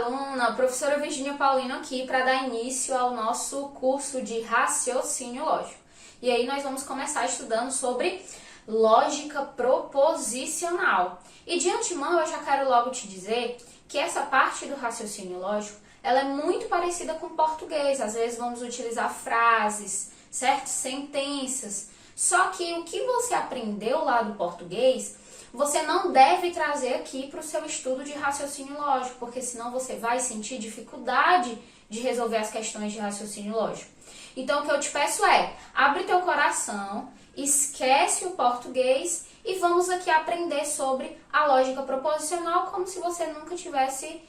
aluna, professora Virgínia Paulino aqui para dar início ao nosso curso de raciocínio lógico. E aí nós vamos começar estudando sobre lógica proposicional. E de antemão eu já quero logo te dizer que essa parte do raciocínio lógico, ela é muito parecida com o português. Às vezes vamos utilizar frases, certo? Sentenças. Só que o que você aprendeu lá do português, você não deve trazer aqui para o seu estudo de raciocínio lógico, porque senão você vai sentir dificuldade de resolver as questões de raciocínio lógico. Então, o que eu te peço é, abre teu coração, esquece o português e vamos aqui aprender sobre a lógica proposicional como se você nunca tivesse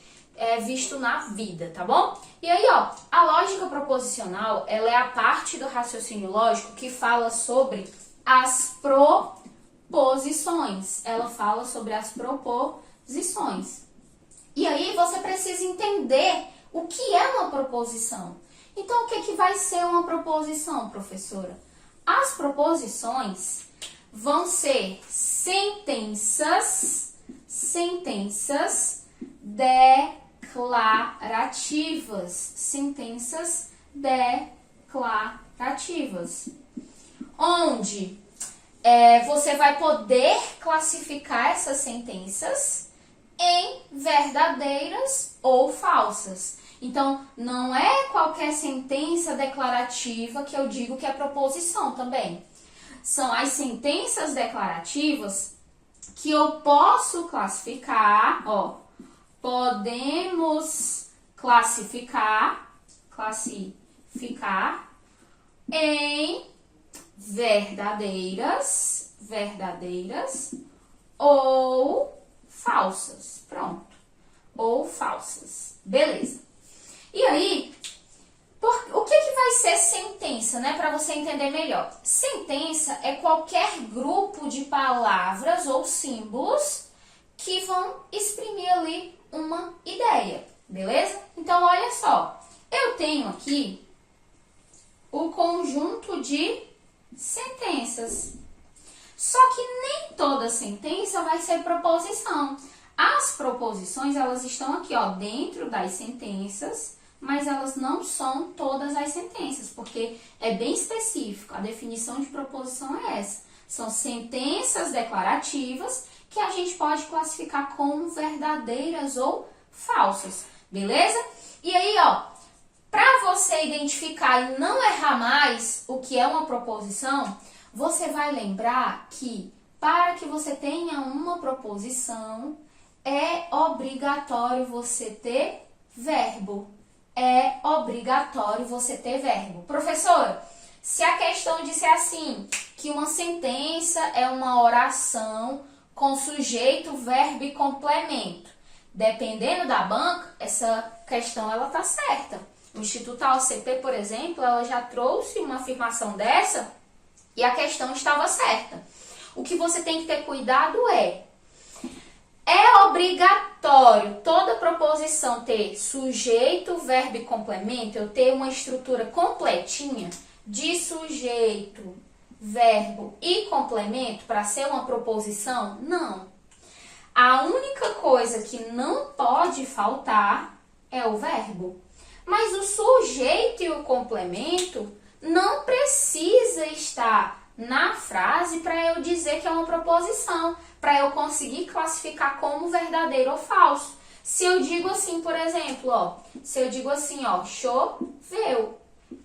visto na vida, tá bom? E aí, ó, a lógica proposicional, ela é a parte do raciocínio lógico que fala sobre as proposições. Ela fala sobre as proposições. E aí você precisa entender o que é uma proposição. Então, o que vai ser uma proposição, professora? As proposições vão ser sentenças declarativas. Sentenças declarativas. Onde você vai poder classificar essas sentenças em verdadeiras ou falsas. Então, não é qualquer sentença declarativa que eu digo que é proposição também. São as sentenças declarativas que eu posso classificar, ó, podemos classificar em verdadeiras ou falsas. Pronto. Ou falsas. Beleza. E aí, o que vai ser sentença, né? Para você entender melhor. Sentença é qualquer grupo de palavras ou símbolos que vão exprimir ali uma ideia. Beleza? Então, olha só. Eu tenho aqui o conjunto de sentenças. Só que nem toda sentença vai ser proposição. As proposições, elas estão aqui, ó, dentro das sentenças, mas elas não são todas as sentenças, porque é bem específico. A definição de proposição é essa. São sentenças declarativas que a gente pode classificar como verdadeiras ou falsas. Beleza? E aí, ó, para você identificar e não errar mais o que é uma proposição, você vai lembrar que para que você tenha uma proposição, é obrigatório você ter verbo. É obrigatório você ter verbo. Professora, se a questão disser assim, que uma sentença é uma oração com sujeito, verbo e complemento, dependendo da banca, essa questão ela tá certa. O Instituto AOCP, por exemplo, ela já trouxe uma afirmação dessa e a questão estava certa. O que você tem que ter cuidado é obrigatório toda proposição ter sujeito, verbo e complemento, eu ter uma estrutura completinha de sujeito, verbo e complemento para ser uma proposição? Não. A única coisa que não pode faltar é o verbo. Mas o sujeito e o complemento não precisa estar na frase para eu dizer que é uma proposição, para eu conseguir classificar como verdadeiro ou falso. Se eu digo assim, por exemplo, ó, se eu digo assim, ó, choveu,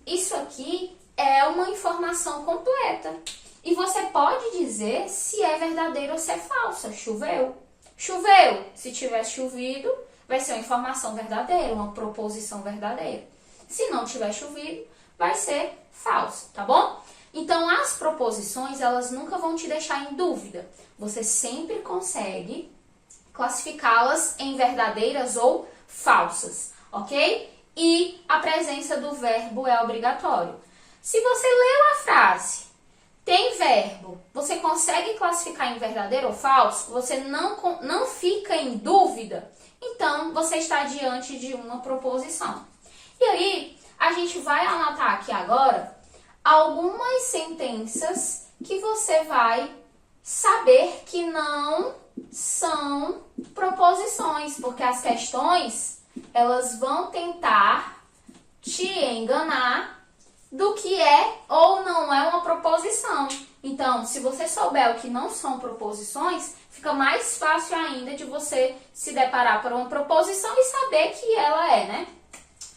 isso aqui é uma informação completa. E você pode dizer se é verdadeiro ou se é falsa. Choveu. Choveu. Se tiver chovido, vai ser uma informação verdadeira, uma proposição verdadeira. Se não tiver chovido, vai ser falso, tá bom? Então, as proposições, elas nunca vão te deixar em dúvida. Você sempre consegue classificá-las em verdadeiras ou falsas, ok? E a presença do verbo é obrigatório. Se você leu a frase, tem verbo, você consegue classificar em verdadeiro ou falso, você não fica em dúvida, então você está diante de uma proposição. E aí, a gente vai anotar aqui agora algumas sentenças que você vai saber que não são proposições, porque as questões elas vão tentar te enganar do que é ou não é uma proposição. Então, se você souber o que não são proposições, fica mais fácil ainda de você se deparar por uma proposição e saber que ela é, né?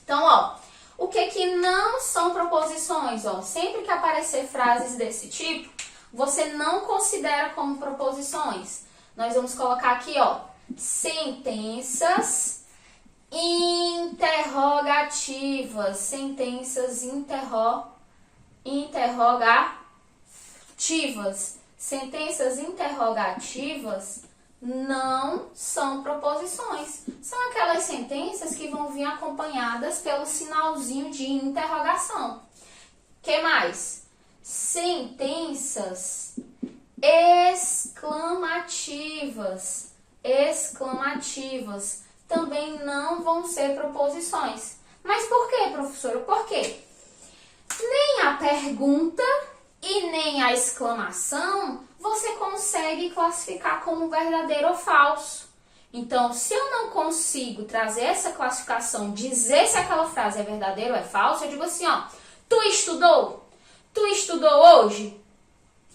Então, ó, o que não são proposições? Ó, sempre que aparecer frases desse tipo, você não considera como proposições. Nós vamos colocar aqui, ó, sentenças interrogativas. Sentenças interrogativas. Sentenças interrogativas não são proposições. São aquelas sentenças que vão vir acompanhadas pelo sinalzinho de interrogação. Que mais? Sentenças exclamativas. Exclamativas também não vão ser proposições. Mas por quê, professora? Por quê? Nem a pergunta e nem a exclamação você consegue classificar como verdadeiro ou falso. Então, se eu não consigo trazer essa classificação, dizer se aquela frase é verdadeira ou é falsa, eu digo assim, ó, tu estudou? Tu estudou hoje?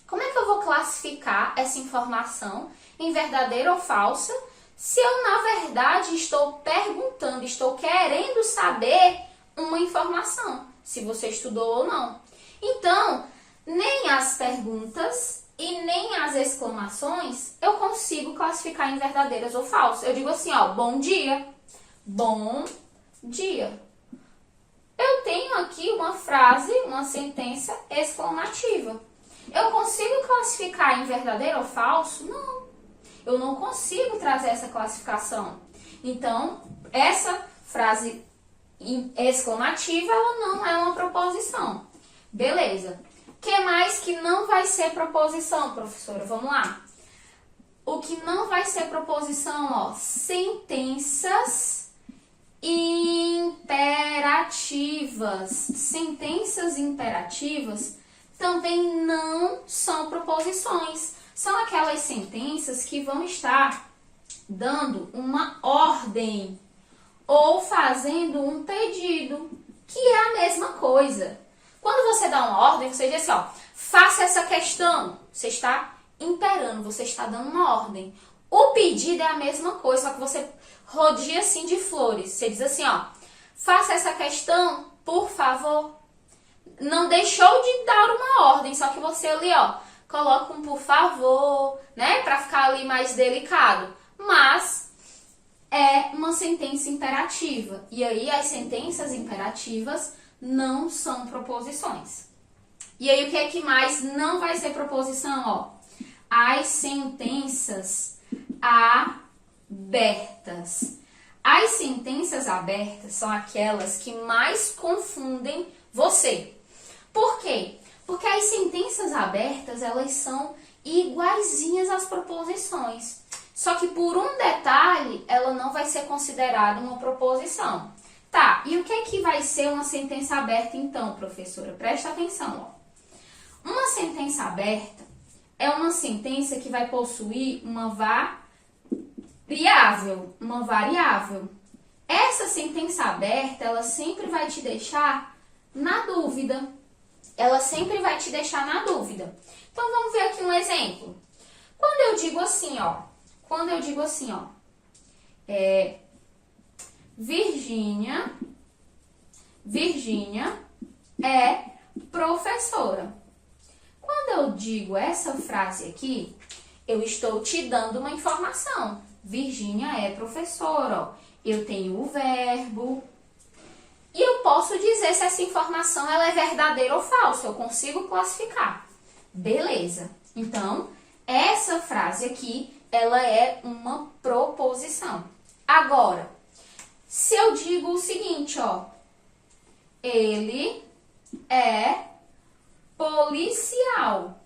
Como é que eu vou classificar essa informação em verdadeira ou falsa se eu, na verdade, estou perguntando, estou querendo saber uma informação, se você estudou ou não? Então, nem as perguntas e nem as exclamações eu consigo classificar em verdadeiras ou falsas. Eu digo assim, ó, bom dia. Bom dia. Eu tenho aqui uma frase, uma sentença exclamativa. Eu consigo classificar em verdadeiro ou falso? Não. Eu não consigo trazer essa classificação. Então, essa frase exclamativa, ela não é uma proposição. Beleza. O que mais que não vai ser proposição, professora? Vamos lá. O que não vai ser proposição, ó, sentenças imperativas. Sentenças imperativas também não são proposições. São aquelas sentenças que vão estar dando uma ordem ou fazendo um pedido, que é a mesma coisa. Quando você dá uma ordem, você diz assim, ó, faça essa questão. Você está imperando, você está dando uma ordem. O pedido é a mesma coisa, só que você rodeia assim de flores. Você diz assim, ó, faça essa questão, por favor. Não deixou de dar uma ordem, só que você ali, ó, coloca um por favor, né, para ficar ali mais delicado. Mas é uma sentença imperativa. E aí as sentenças imperativas não são proposições. E aí o que é que mais não vai ser proposição, ó? As sentenças abertas. As sentenças abertas são aquelas que mais confundem você. Por quê? Porque as sentenças abertas, elas são iguaizinhas às proposições. Só que por um detalhe, ela não vai ser considerada uma proposição. Tá, e o que é que vai ser uma sentença aberta então, professora? Presta atenção, ó. Uma sentença aberta é uma sentença que vai possuir uma variável. Essa sentença aberta, ela sempre vai te deixar na dúvida. Ela sempre vai te deixar na dúvida. Então, vamos ver aqui um exemplo. Quando eu digo assim, ó, Virgínia é professora. Quando eu digo essa frase aqui, eu estou te dando uma informação. Virgínia é professora, ó. Eu tenho o verbo. E eu posso dizer se essa informação ela é verdadeira ou falsa. Eu consigo classificar. Beleza. Então, essa frase aqui, ela é uma proposição. Agora, se eu digo o seguinte, ó. Ele é policial.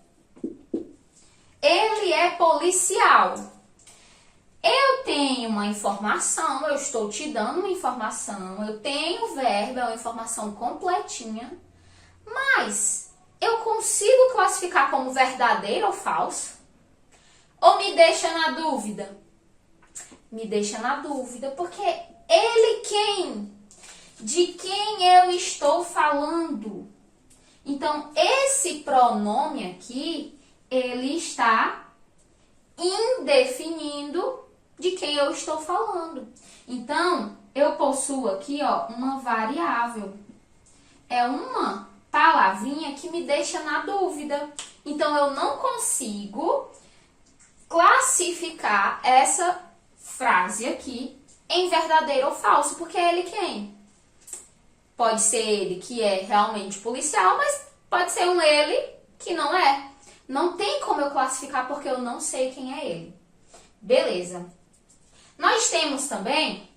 Ele é policial. Eu tenho uma informação, eu estou te dando uma informação, eu tenho o verbo, é uma informação completinha, mas eu consigo classificar como verdadeiro ou falso? Ou me deixa na dúvida? Me deixa na dúvida, porque ele quem? De quem eu estou falando? Então, esse pronome aqui, ele está indefinindo de quem eu estou falando. Então, eu possuo aqui, ó, uma variável. É uma palavrinha que me deixa na dúvida. Então, eu não consigo classificar essa frase aqui em verdadeiro ou falso, porque é ele quem? Pode ser ele que é realmente policial, mas pode ser um ele que não é. Não tem como eu classificar porque eu não sei quem é ele. Beleza. Nós temos também,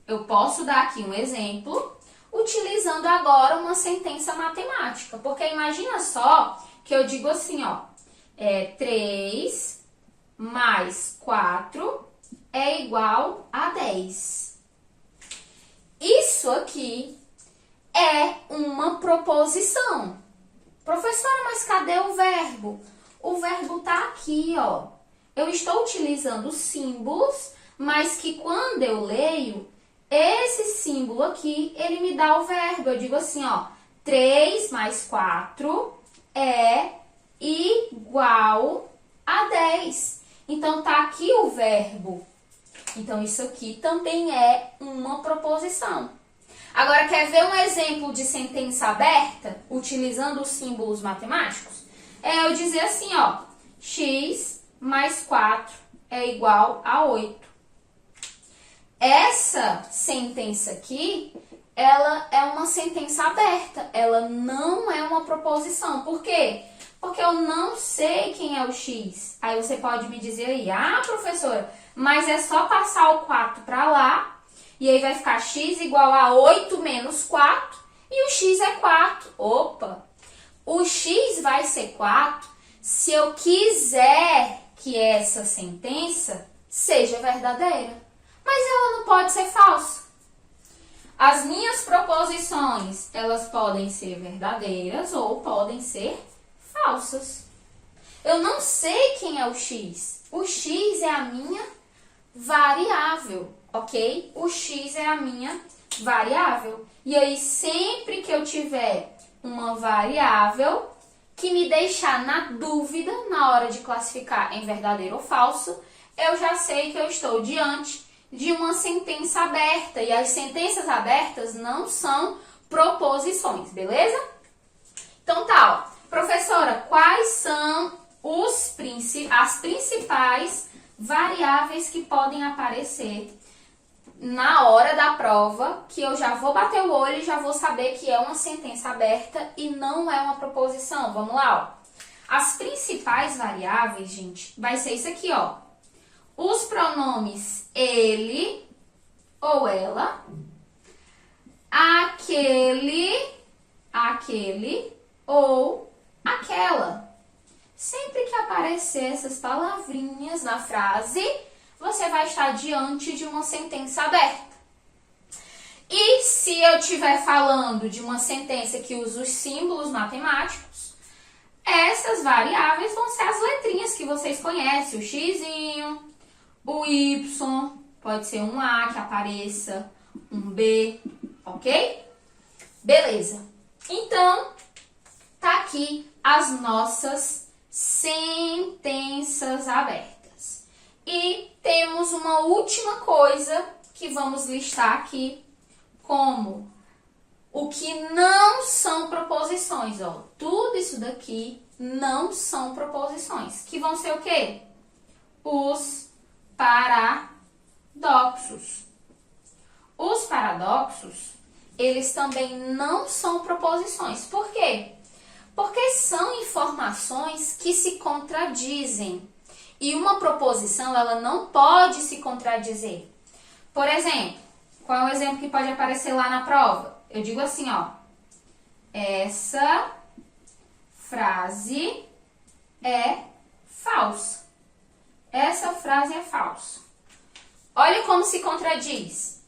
eu posso dar aqui um exemplo, utilizando agora uma sentença matemática. Porque imagina só que eu digo assim, ó, 3 mais 4 é igual a 10. Isso aqui é uma proposição. Professora, mas cadê o verbo? O verbo tá aqui, ó. Eu estou utilizando símbolos, mas que quando eu leio, esse símbolo aqui, ele me dá o verbo. Eu digo assim, ó, 3 mais 4 é igual a 10. Então, tá aqui o verbo. Então, isso aqui também é uma proposição. Agora, quer ver um exemplo de sentença aberta, utilizando os símbolos matemáticos? É eu dizer assim, ó, x mais 4 é igual a 8. Essa sentença aqui, ela é uma sentença aberta, ela não é uma proposição. Por quê? Porque eu não sei quem é o x. Aí você pode me dizer aí, professora, mas é só passar o 4 para lá, e aí vai ficar x igual a 8 menos 4, e o x é 4. Opa! O x vai ser 4 se eu quiser que essa sentença seja verdadeira. Mas ela não pode ser falsa. As minhas proposições, elas podem ser verdadeiras ou podem ser falsas. Eu não sei quem é o x. O x é a minha variável, ok? O x é a minha variável. E aí, sempre que eu tiver uma variável que me deixar na dúvida na hora de classificar em verdadeiro ou falso, eu já sei que eu estou diante de uma sentença aberta. E as sentenças abertas não são proposições, beleza? Então tá, ó. Professora, quais são as principais variáveis que podem aparecer na hora da prova, que eu já vou bater o olho e já vou saber que é uma sentença aberta e não é uma proposição? Vamos lá, ó. As principais variáveis, gente, vai ser isso aqui, ó. Os pronomes ele ou ela, aquele ou aquela. Sempre que aparecer essas palavrinhas na frase, você vai estar diante de uma sentença aberta. E se eu estiver falando de uma sentença que usa os símbolos matemáticos, essas variáveis vão ser as letrinhas que vocês conhecem, o xzinho, o y, pode ser um A que apareça, um B, ok? Beleza. Então, tá aqui as nossas sentenças abertas. E temos uma última coisa que vamos listar aqui como o que não são proposições, ó. Tudo isso daqui não são proposições, que vão ser o quê? Os paradoxos. Os paradoxos, eles também não são proposições. Por quê? Porque são informações que se contradizem. E uma proposição, ela não pode se contradizer. Por exemplo, qual é o exemplo que pode aparecer lá na prova? Eu digo assim, ó. Essa frase é falsa. Essa frase é falsa. Olha como se contradiz.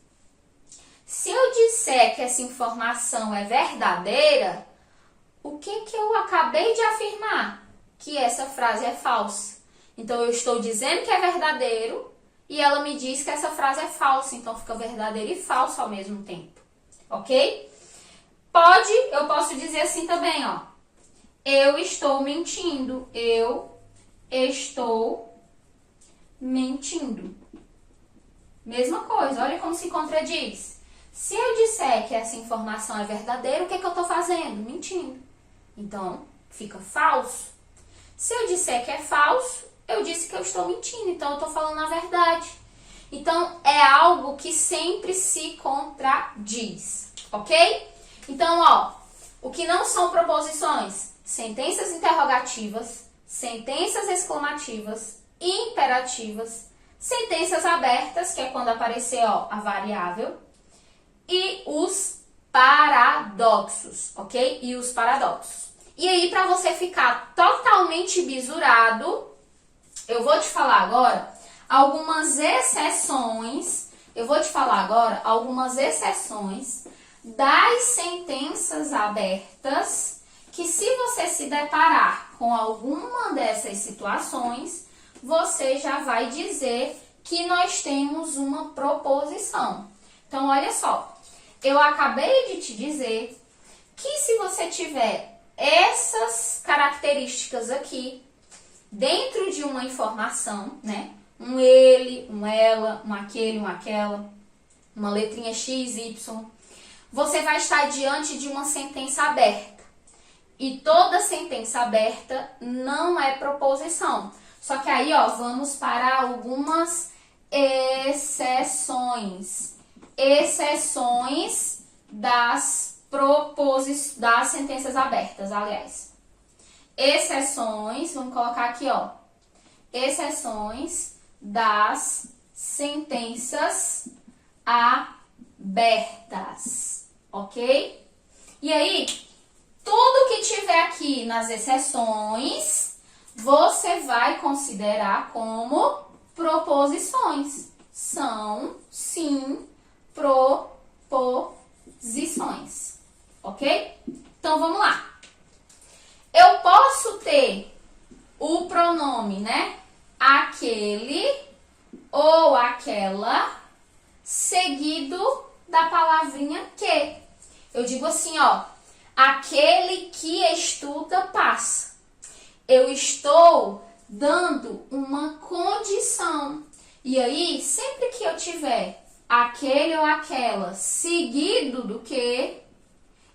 Se eu disser que essa informação é verdadeira, o que eu acabei de afirmar? Que essa frase é falsa. Então, eu estou dizendo que é verdadeiro e ela me diz que essa frase é falsa, então fica verdadeiro e falso ao mesmo tempo, ok? Eu posso dizer assim também, ó. Eu estou mentindo. Eu estou mentindo. Mesma coisa, olha como se contradiz. Se eu disser que essa informação é verdadeira, o que eu estou fazendo? Mentindo. Então, fica falso. Se eu disser que é falso, eu disse que eu estou mentindo, então eu estou falando a verdade. Então, é algo que sempre se contradiz, ok? Então, ó, o que não são proposições? Sentenças interrogativas, sentenças exclamativas, imperativas, sentenças abertas, que é quando aparecer, ó, a variável, e os paradoxos, ok? E os paradoxos. E aí, para você ficar totalmente bisurado, eu vou te falar agora algumas exceções. Das sentenças abertas, que se você se deparar com alguma dessas situações, você já vai dizer que nós temos uma proposição. Então, olha só, eu acabei de te dizer que se você tiver essas características aqui dentro de uma informação, né? Um ele, um ela, um aquele, um aquela, uma letrinha X, Y, você vai estar diante de uma sentença aberta. E toda sentença aberta não é proposição. Só que aí, ó, vamos para algumas exceções. Exceções das sentenças abertas, aliás. Exceções, vamos colocar aqui, ó. Exceções das sentenças abertas, ok? E aí, tudo que tiver aqui nas exceções, você vai considerar como proposições. São, sim, proposições, ok? Então, vamos lá. Eu posso ter o pronome, né? Aquele ou aquela, seguido da palavrinha que. Eu digo assim, ó. Aquele que estuda passa. Eu estou dando uma condição. E aí, sempre que eu tiver aquele ou aquela seguido do que,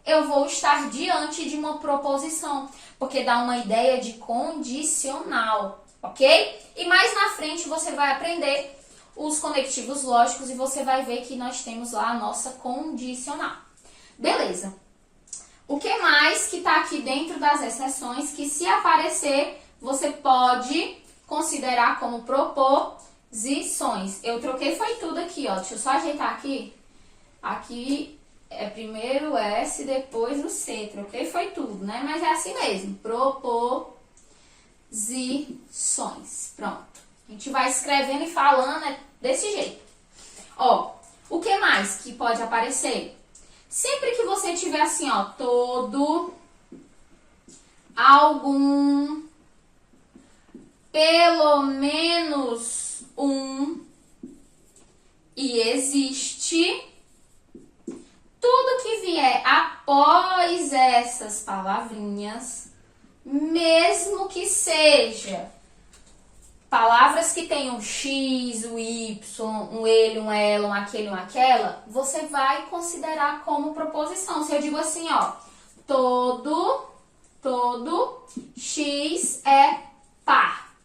eu vou estar diante de uma proposição, porque dá uma ideia de condicional, ok? E mais na frente você vai aprender os conectivos lógicos e você vai ver que nós temos lá a nossa condicional. Beleza. O que mais que está aqui dentro das exceções que, se aparecer, você pode considerar como proposições? Eu troquei foi tudo aqui, ó. Deixa eu só ajeitar aqui. Aqui é primeiro o S, depois o C. Troquei foi tudo, né? Mas é assim mesmo. Proposições. Pronto. A gente vai escrevendo e falando desse jeito. Ó, o que mais que pode aparecer? Sempre que você tiver assim, ó, todo, algum, pelo menos um e existe, tudo que vier após essas palavrinhas, mesmo que seja palavras que tenham X, o Y, um ele, um ela, um aquele, um aquela, você vai considerar como proposição. Se eu digo assim, ó, todo X é par.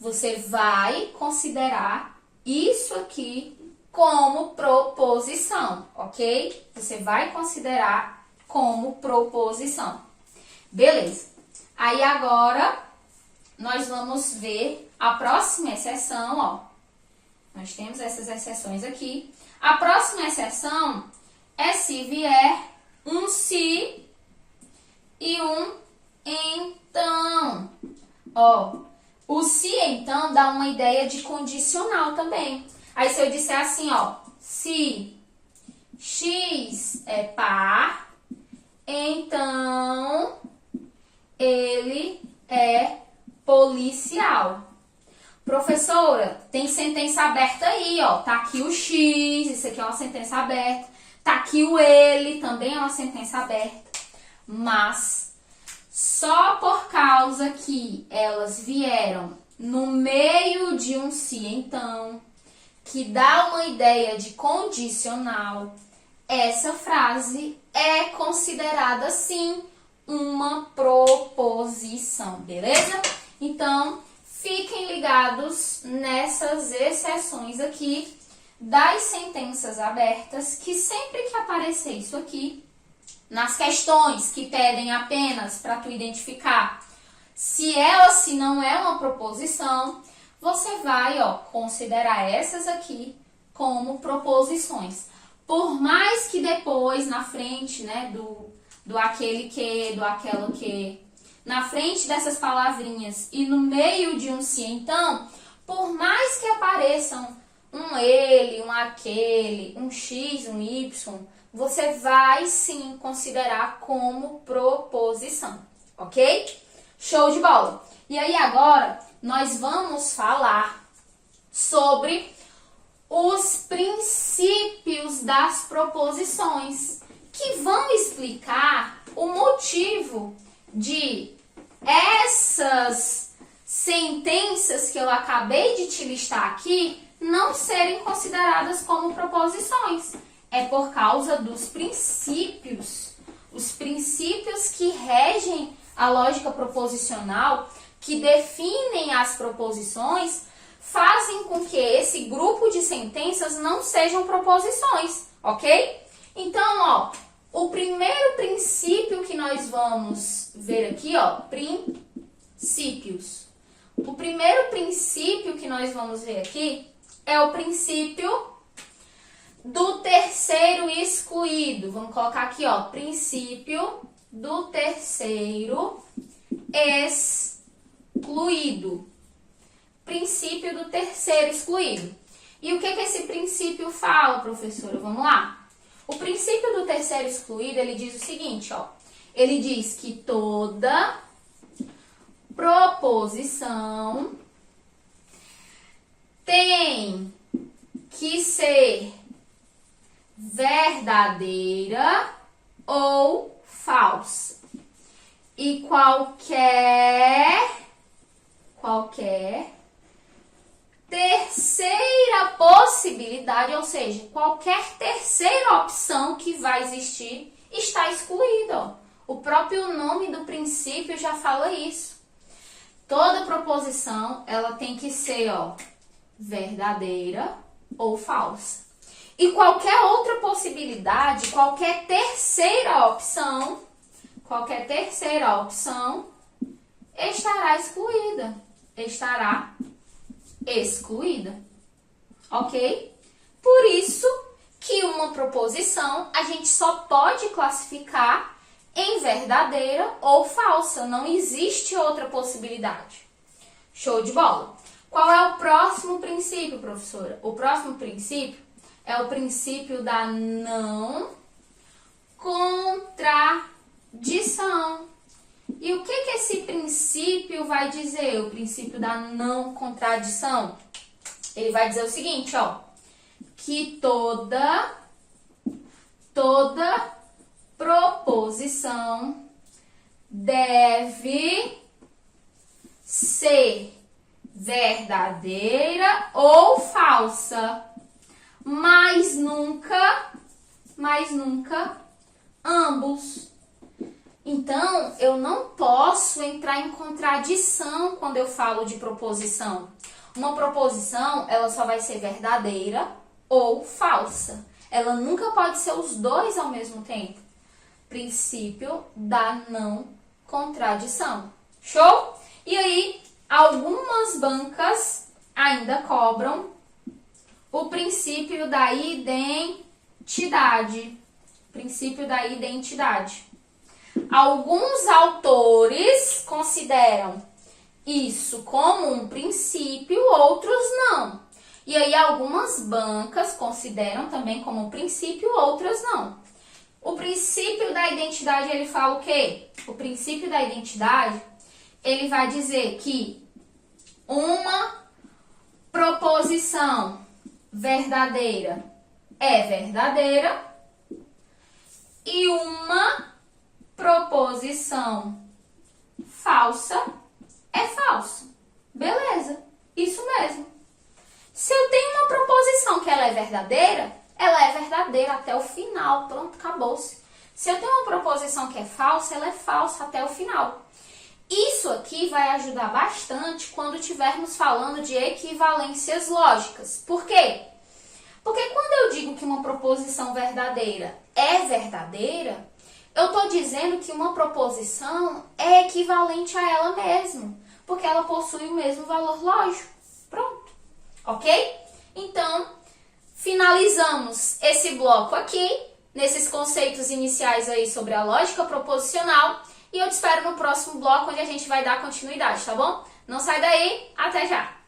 Você vai considerar isso aqui como proposição, ok? Você vai considerar como proposição. Beleza. Aí agora nós vamos ver a próxima exceção, ó. Nós temos essas exceções aqui. A próxima exceção é se vier um se e um então. Ó, o se então dá uma ideia de condicional também. Aí se eu disser assim, ó, se X é par, então ele é policial. Professora, tem sentença aberta aí, ó. Tá aqui o X, isso aqui é uma sentença aberta. Tá aqui o ele, também é uma sentença aberta. Mas só por causa que elas vieram no meio de um se então, que dá uma ideia de condicional, essa frase é considerada, sim, uma proposição, beleza? Então, fiquem ligados nessas exceções aqui das sentenças abertas, que sempre que aparecer isso aqui, nas questões que pedem apenas para tu identificar se é ou se não é uma proposição, você vai, ó, considerar essas aqui como proposições. Por mais que depois, na frente, né, do aquele que, do aquela que, na frente dessas palavrinhas e no meio de um se então, por mais que apareçam um ele, um aquele, um x, um y, você vai sim considerar como proposição, ok? Show de bola! E aí agora nós vamos falar sobre os princípios das proposições, que vão explicar o motivo de essas sentenças que eu acabei de te listar aqui não serem consideradas como proposições. É por causa dos princípios, os princípios que regem a lógica proposicional, que definem as proposições, fazem com que esse grupo de sentenças não sejam proposições, ok? Então, ó, o primeiro princípio que nós vamos ver aqui, ó, princípios. O primeiro princípio que nós vamos ver aqui é o princípio do terceiro excluído. Vamos colocar aqui, ó, princípio do terceiro excluído. Princípio do terceiro excluído. E o que esse princípio fala, professora? Vamos lá. O princípio do terceiro excluído, ele diz o seguinte, ó. Ele diz que toda proposição tem que ser verdadeira ou falsa. E qualquer terceira possibilidade, ou seja, qualquer terceira opção que vai existir, está excluída, ó. O próprio nome do princípio já fala isso. Toda proposição, ela tem que ser, ó, verdadeira ou falsa. E qualquer outra possibilidade, qualquer terceira opção estará excluída. Estará excluída. Ok? Por isso que uma proposição a gente só pode classificar em verdadeira ou falsa. Não existe outra possibilidade. Show de bola! Qual é o próximo princípio, professora? O próximo princípio é o princípio da não contradição. E o que esse princípio vai dizer? O princípio da não contradição. Ele vai dizer o seguinte, ó, que toda proposição deve ser verdadeira ou falsa, mas nunca ambos. Então, eu não posso entrar em contradição quando eu falo de proposição. Uma proposição, ela só vai ser verdadeira ou falsa. Ela nunca pode ser os dois ao mesmo tempo. Princípio da não contradição. Show? E aí, algumas bancas ainda cobram o princípio da identidade. Princípio da identidade. Alguns autores consideram isso como um princípio, outros não. E aí algumas bancas consideram também como um princípio, outras não. O princípio da identidade, ele fala o quê? O princípio da identidade, ele vai dizer que uma proposição verdadeira é verdadeira e uma proposição falsa é falsa. Beleza, isso mesmo. Se eu tenho uma proposição que ela é verdadeira até o final. Pronto, acabou-se. Se eu tenho uma proposição que é falsa, ela é falsa até o final. Isso aqui vai ajudar bastante quando estivermos falando de equivalências lógicas. Por quê? Porque quando eu digo que uma proposição verdadeira é verdadeira, eu estou dizendo que uma proposição é equivalente a ela mesma, porque ela possui o mesmo valor lógico. Pronto. Ok? Então, finalizamos esse bloco aqui, nesses conceitos iniciais aí sobre a lógica proposicional, e eu te espero no próximo bloco, onde a gente vai dar continuidade, tá bom? Não sai daí, até já!